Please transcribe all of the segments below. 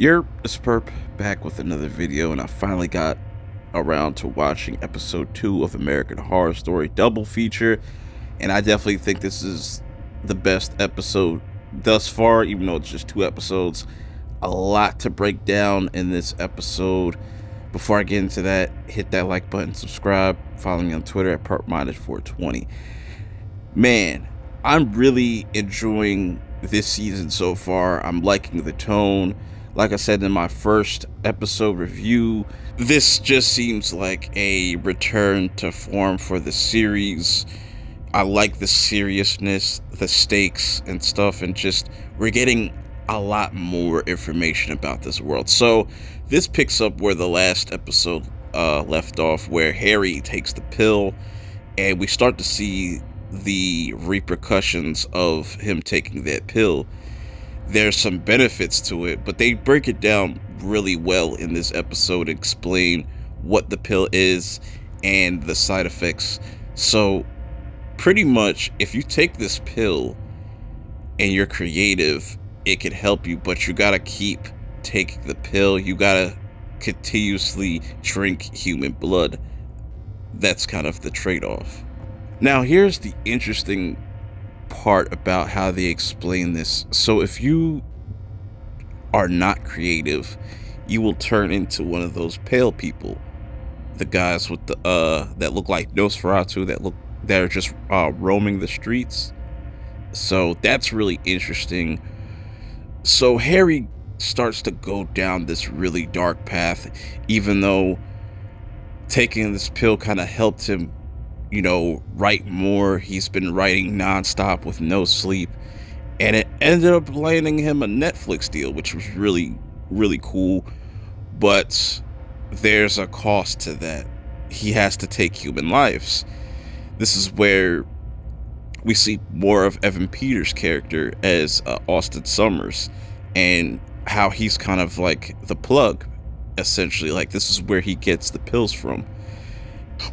You're Sperp back with another video, and I finally got around to watching episode 2 of American Horror Story double feature, and I definitely think this is the best episode thus far, even though it's just 2 episodes. A lot to break down in this episode. Before I get into that, hit that like button, subscribe, follow me on Twitter at perp420. Man, I'm really enjoying this season so far. I'm liking the tone. Like I said in my first episode review, this just seems like a return to form for the series. I like the seriousness, the stakes and stuff, and just we're getting a lot more information about this world. So this picks up where the last episode left off, where Harry takes the pill, and we start to see the repercussions of him taking that pill. There's some benefits to it, but they break it down really well in this episode, explain what the pill is and the side effects. So pretty much, if you take this pill and you're creative, it can help you, but you gotta keep taking the pill. You gotta continuously drink human blood. That's kind of the trade-off. Now, here's the interesting part about how they explain this. So if you are not creative, you will turn into one of those pale people, the guys with the that look like Nosferatu, that are just roaming the streets. So that's really interesting. So Harry starts to go down this really dark path, even though taking this pill kind of helped him, write more. He's been writing nonstop with no sleep, and it ended up landing him a Netflix deal, which was really, really cool. But there's a cost to that. He has to take human lives. This is where we see more of Evan Peters' character as Austin Summers, and how he's kind of like the plug, essentially. Like, this is where he gets the pills from.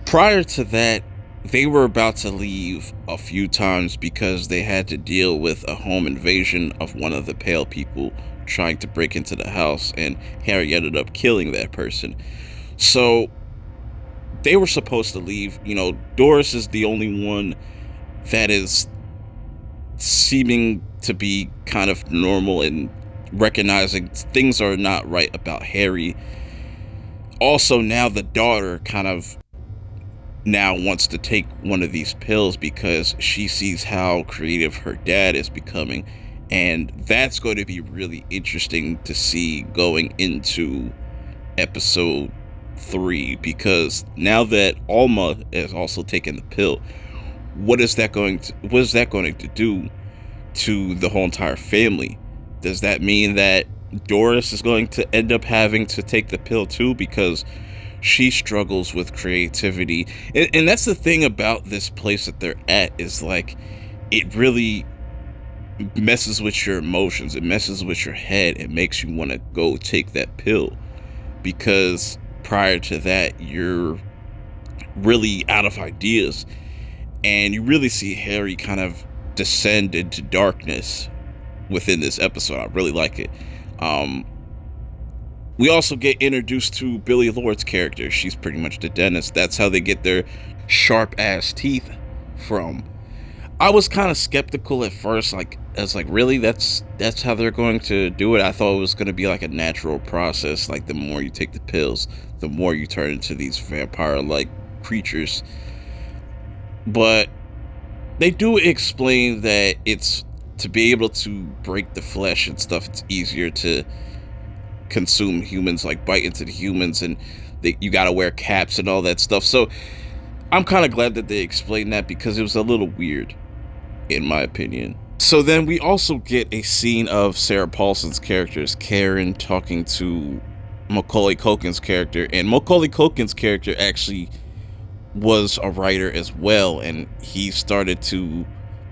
Prior to that, they were about to leave a few times because they had to deal with a home invasion of one of the pale people trying to break into the house, and Harry ended up killing that person. So they were supposed to leave. Doris is the only one that is seeming to be kind of normal and recognizing things are not right about Harry. Also, now the daughter kind of now wants to take one of these pills because she sees how creative her dad is becoming, and that's going to be really interesting to see going into episode 3, because now that Alma has also taken the pill, what is that going to do to the whole entire family? Does that mean that Doris is going to end up having to take the pill too, because she struggles with creativity? And that's the thing about this place that they're at, is like, it really messes with your emotions. It messes with your head. It makes you want to go take that pill, because prior to that, you're really out of ideas. And you really see Harry kind of descend into darkness within this episode. I really like it. We also get introduced to Billie Lourd's character. She's pretty much the dentist. That's how they get their sharp ass teeth from. I was kind of skeptical at first. I was like, really? That's how they're going to do it? I thought it was going to be like a natural process. Like, the more you take the pills, the more you turn into these vampire-like creatures. But they do explain that it's to be able to break the flesh and stuff. It's easier to consume humans, like bite into the humans, and you gotta wear caps and all that stuff. So I'm kind of glad that they explained that, because it was a little weird, in my opinion. So then we also get a scene of Sarah Paulson's character, Karen, talking to Macaulay Culkin's character, and Macaulay Culkin's character actually was a writer as well, and he started to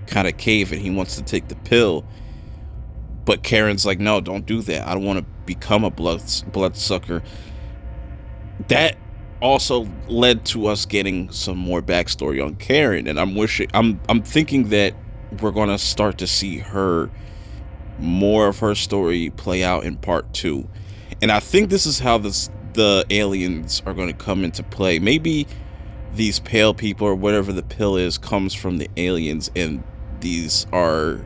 kind of cave, and he wants to take the pill, but Karen's like, no, don't do that. I don't want to become a bloodsucker. That also led to us getting some more backstory on Karen, and I'm thinking that we're going to start to see more of her story play out in part 2. And I think this is how the aliens are going to come into play. Maybe these pale people or whatever the pill is comes from the aliens, and these are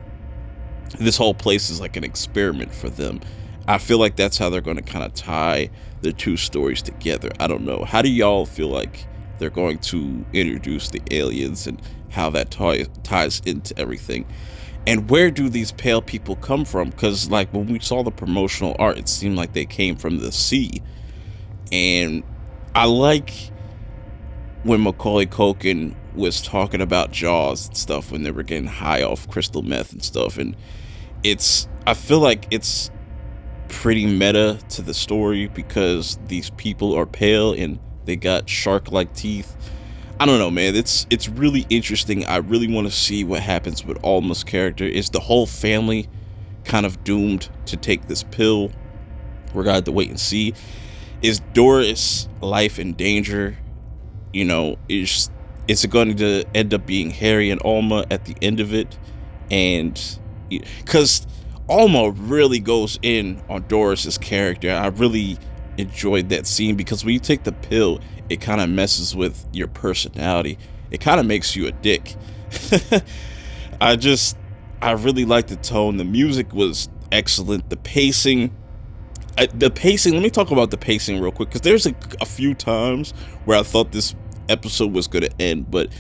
this whole place is like an experiment for them. I feel like that's how they're going to kind of tie the two stories together. I don't know. How do y'all feel like they're going to introduce the aliens and how that ties into everything? And where do these pale people come from? Because, like, when we saw the promotional art, it seemed like they came from the sea. And I like when Macaulay Culkin was talking about Jaws and stuff when they were getting high off crystal meth and stuff. And I feel like it's pretty meta to the story because these people are pale and they got shark-like teeth. I don't know, man. It's really interesting. I really want to see what happens with Alma's character. Is the whole family kind of doomed to take this pill? We're gonna have to wait and see. Is Doris' life in danger? You know, is it going to end up being Harry and Alma at the end of it? And because Alma really goes in on Doris's character, I really enjoyed that scene because when you take the pill, it kind of messes with your personality. It kind of makes you a dick. I really liked the tone. The music was excellent. The pacing. Let me talk about the pacing real quick because there's a few times where I thought this episode was going to end, but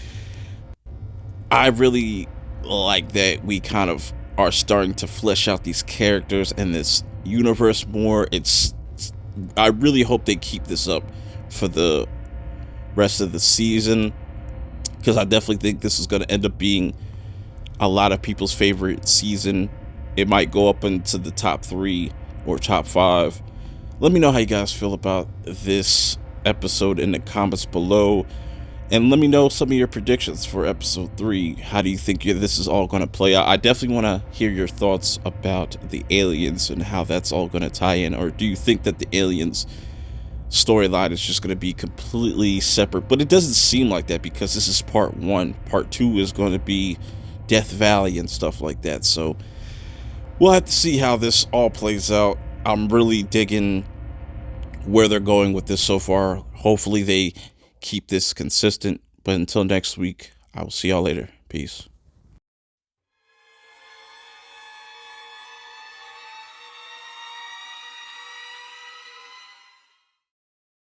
I really like that we kind of are starting to flesh out these characters and this universe more. I really hope they keep this up for the rest of the season because I definitely think this is going to end up being a lot of people's favorite season. It might go up into the top 3 or top 5. Let me know how you guys feel about this episode in the comments below, and let me know some of your predictions for episode 3. How do you think this is all going to play out? I definitely want to hear your thoughts about the aliens and how that's all going to tie in, or do you think that the aliens storyline is just going to be completely separate? But it doesn't seem like that because this is part 1. Part 2 is going to be Death Valley and stuff like that, so we'll have to see how this all plays out. I'm really digging where they're going with this so far. Hopefully they keep this consistent. But until next week, I will see y'all later. Peace.